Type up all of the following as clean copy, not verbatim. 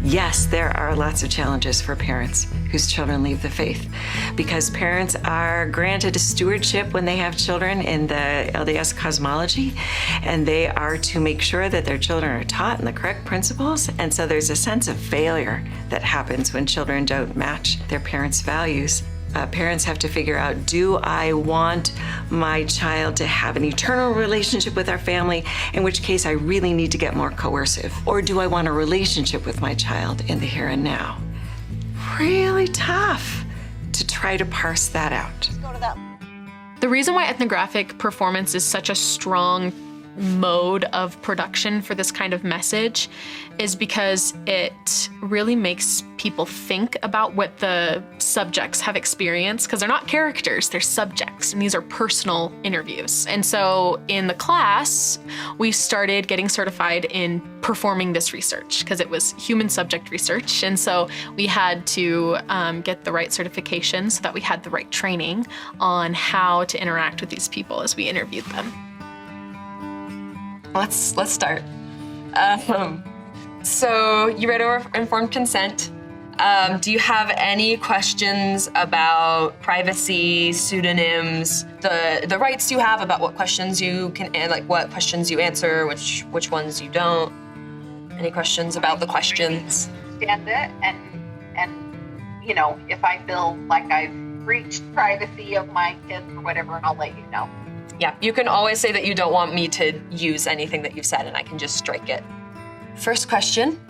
Yes, there are lots of challenges for parents whose children leave the faith, because parents are granted a stewardship when they have children in the LDS cosmology, and they are to make sure that their children are taught in the correct principles. And so there's a sense of failure that happens when children don't match their parents' values. Parents have to figure out, do I want my child to have an eternal relationship with our family, in which case I really need to get more coercive? Or do I want a relationship with my child in the here and now? Really tough to try to parse that out. The reason why ethnographic performance is such a strong mode of production for this kind of message is because it really makes people think about what the subjects have experienced, because they're not characters, they're subjects, and these are personal interviews. And so in the class, we started getting certified in performing this research because it was human subject research. And so we had to get the right certification so that we had the right training on how to interact with these people as we interviewed them. Let's start. So you read over informed consent. Do you have any questions about privacy, pseudonyms, the rights you have about what questions you can, like what questions you answer, which ones you don't? Any questions about the questions? Understand it, and you know, if I feel like I've breached privacy of my kids or whatever, and I'll let you know. Yeah, you can always say that you don't want me to use anything that you've said, and I can just strike it. First question,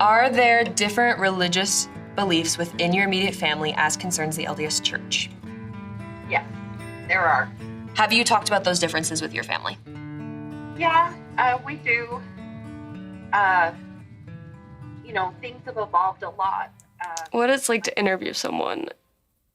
are there different religious beliefs within your immediate family as concerns the LDS Church? Yes, there are. Have you talked about those differences with your family? Yeah, we do. You know, things have evolved a lot. What it's like to interview someone.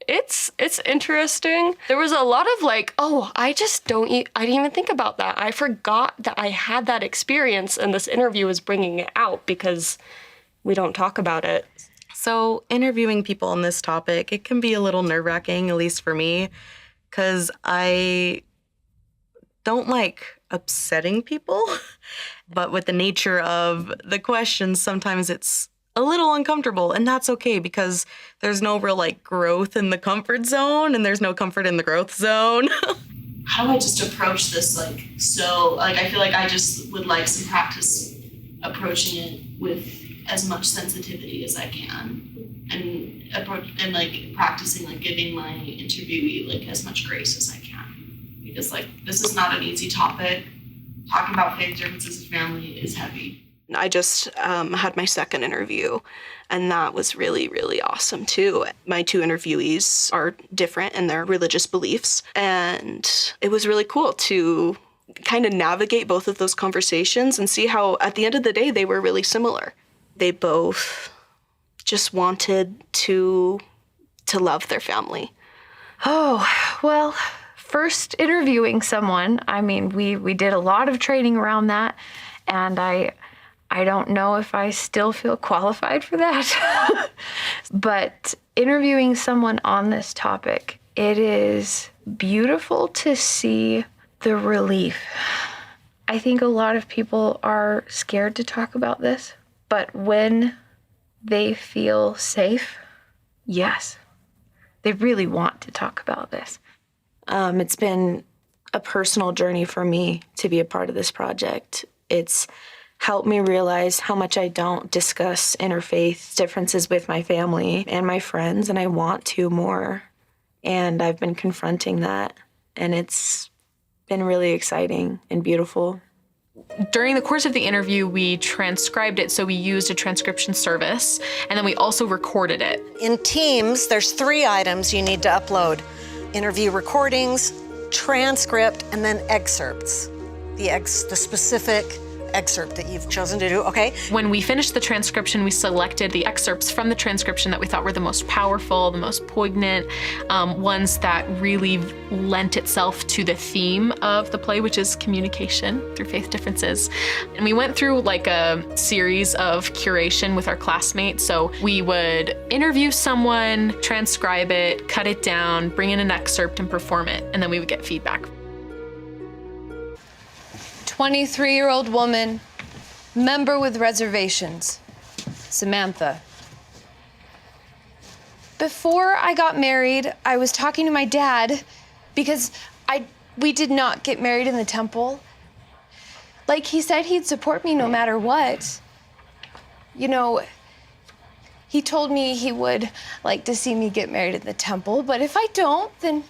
It's interesting. There was a lot of like, oh, I didn't even think about that. I forgot that I had that experience, and this interview is bringing it out because we don't talk about it. So interviewing people on this topic, it can be a little nerve-wracking, at least for me, because I don't like upsetting people. But with the nature of the questions, sometimes it's a little uncomfortable, and that's okay because there's no real like growth in the comfort zone, and there's no comfort in the growth zone. How do I just approach this I feel like I just would like some practice approaching it with as much sensitivity as I can, and like practicing like giving my interviewee like as much grace as I can, because like this is not an easy topic. Talking about faith differences in family is heavy. I just had my second interview, and that was really, really awesome too. My two interviewees are different in their religious beliefs, and it was really cool to kind of navigate both of those conversations and see how, at the end of the day, they were really similar. They both just wanted to love their family. Oh, well, first interviewing someone, I mean, we did a lot of training around that, and I don't know if I still feel qualified for that. But interviewing someone on this topic, it is beautiful to see the relief. I think a lot of people are scared to talk about this, but when they feel safe, yes, they really want to talk about this. It's been a personal journey for me to be a part of this project. It's helped me realize how much I don't discuss interfaith differences with my family and my friends, and I want to more. And I've been confronting that, and it's been really exciting and beautiful. During the course of the interview, we transcribed it, so we used a transcription service, and then we also recorded it. In Teams, there's 3 items you need to upload: interview recordings, transcript, and then excerpts. The specific excerpt that you've chosen to do, okay? When we finished the transcription, we selected the excerpts from the transcription that we thought were the most powerful, the most poignant, ones that really lent itself to the theme of the play, which is communication through faith differences. And we went through like a series of curation with our classmates. So we would interview someone, transcribe it, cut it down, bring in an excerpt and perform it, and then we would get feedback. 23-year-old woman, member with reservations. Samantha. Before I got married, I was talking to my dad because we did not get married in the temple. Like, he said he'd support me no matter what. You know, he told me he would like to see me get married in the temple, but if I don't, then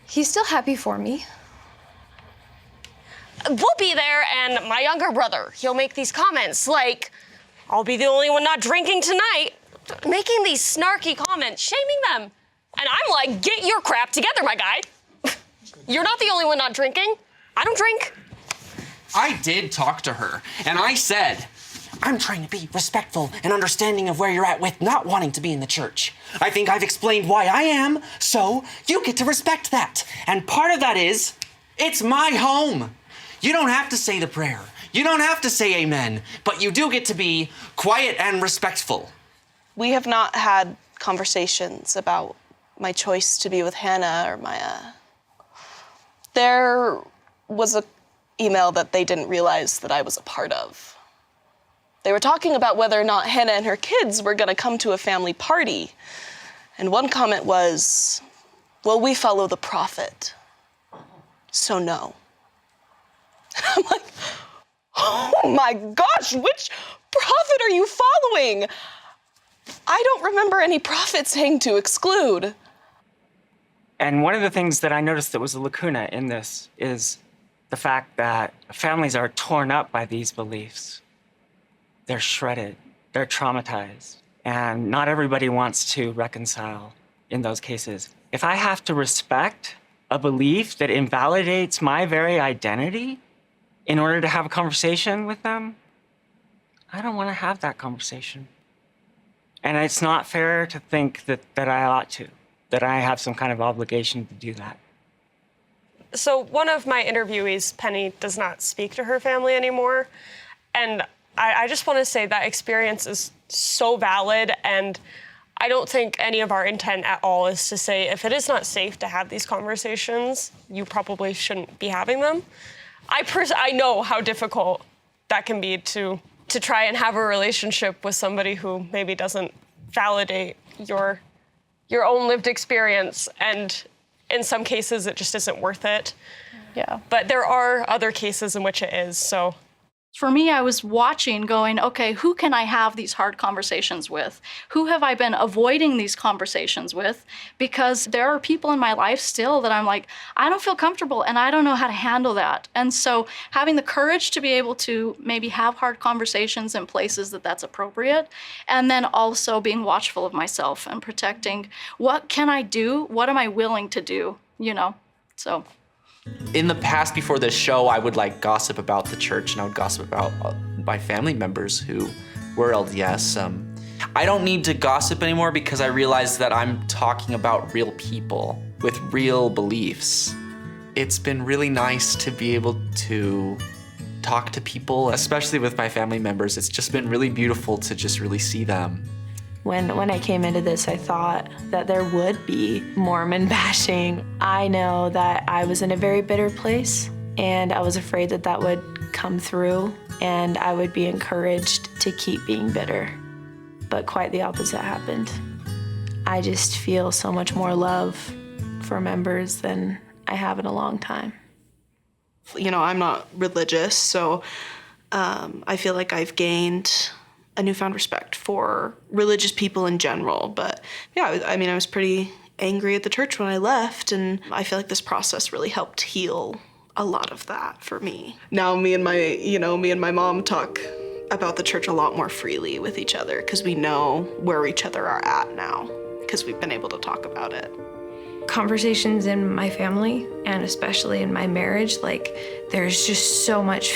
he's still happy for me. We'll be there, and my younger brother, he'll make these comments like, I'll be the only one not drinking tonight, making these snarky comments, shaming them. And I'm like, get your crap together, my guy. You're not the only one not drinking. I don't drink. I did talk to her, and I said, I'm trying to be respectful and understanding of where you're at with not wanting to be in the church. I think I've explained why I am, so you get to respect that. And part of that is, it's my home. You don't have to say the prayer. You don't have to say amen, but you do get to be quiet and respectful. We have not had conversations about my choice to be with Hannah or Maya. There was an email that they didn't realize that I was a part of. They were talking about whether or not Hannah and her kids were gonna come to a family party. And one comment was, well, we follow the prophet, so no. I'm like, oh my gosh, which prophet are you following? I don't remember any prophet saying to exclude. And one of the things that I noticed that was a lacuna in this is the fact that families are torn up by these beliefs. They're shredded, they're traumatized, and not everybody wants to reconcile in those cases. If I have to respect a belief that invalidates my very identity in order to have a conversation with them, I don't want to have that conversation. And it's not fair to think that I ought to, that I have some kind of obligation to do that. So one of my interviewees, Penny, does not speak to her family anymore. And I just want to say that experience is so valid, and I don't think any of our intent at all is to say if it is not safe to have these conversations, you probably shouldn't be having them. I know how difficult that can be to try and have a relationship with somebody who maybe doesn't validate your own lived experience, and in some cases it just isn't worth it. Yeah. But there are other cases in which it is, so. For me, I was watching going, okay, who can I have these hard conversations with? Who have I been avoiding these conversations with? Because there are people in my life still that I'm like, I don't feel comfortable and I don't know how to handle that. And so having the courage to be able to maybe have hard conversations in places that's appropriate, and then also being watchful of myself and protecting what can I do? What am I willing to do? You know, so. In the past, before this show, I would like gossip about the church, and I would gossip about my family members who were LDS. I don't need to gossip anymore because I realize that I'm talking about real people with real beliefs. It's been really nice to be able to talk to people, especially with my family members. It's just been really beautiful to just really see them. When I came into this, I thought that there would be Mormon bashing. I know that I was in a very bitter place, and I was afraid that that would come through, and I would be encouraged to keep being bitter. But quite the opposite happened. I just feel so much more love for members than I have in a long time. You know, I'm not religious, so I feel like I've gained a newfound respect for religious people in general. But yeah, I mean, I was pretty angry at the church when I left, and I feel like this process really helped heal a lot of that for me. Now me and my mom talk about the church a lot more freely with each other because we know where each other are at now because we've been able to talk about it. Conversations in my family, and especially in my marriage, like there was so much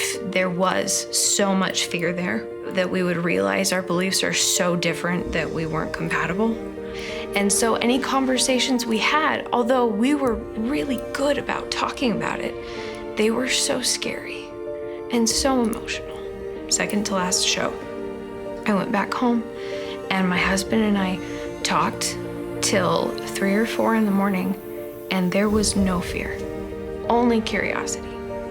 fear there that we would realize our beliefs are so different that we weren't compatible. And so any conversations we had, although we were really good about talking about it, they were so scary and so emotional. Second to last show, I went back home and my husband and I talked till 3 or 4 in the morning, and there was no fear, only curiosity.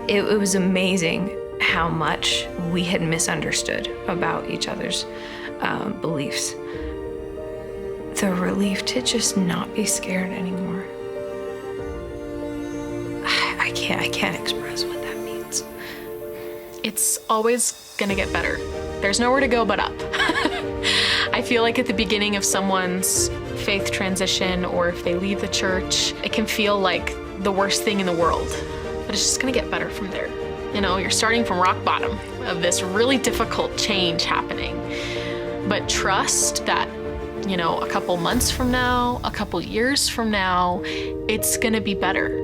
It was amazing how much we had misunderstood about each other's beliefs. The relief to just not be scared anymore. I can't express what that means. It's always gonna get better. There's nowhere to go but up. I feel like at the beginning of someone's faith transition, or if they leave the church, it can feel like the worst thing in the world, but it's just gonna get better from there. You know, you're starting from rock bottom of this really difficult change happening, but trust that, you know, a couple months from now, a couple years from now, it's gonna be better.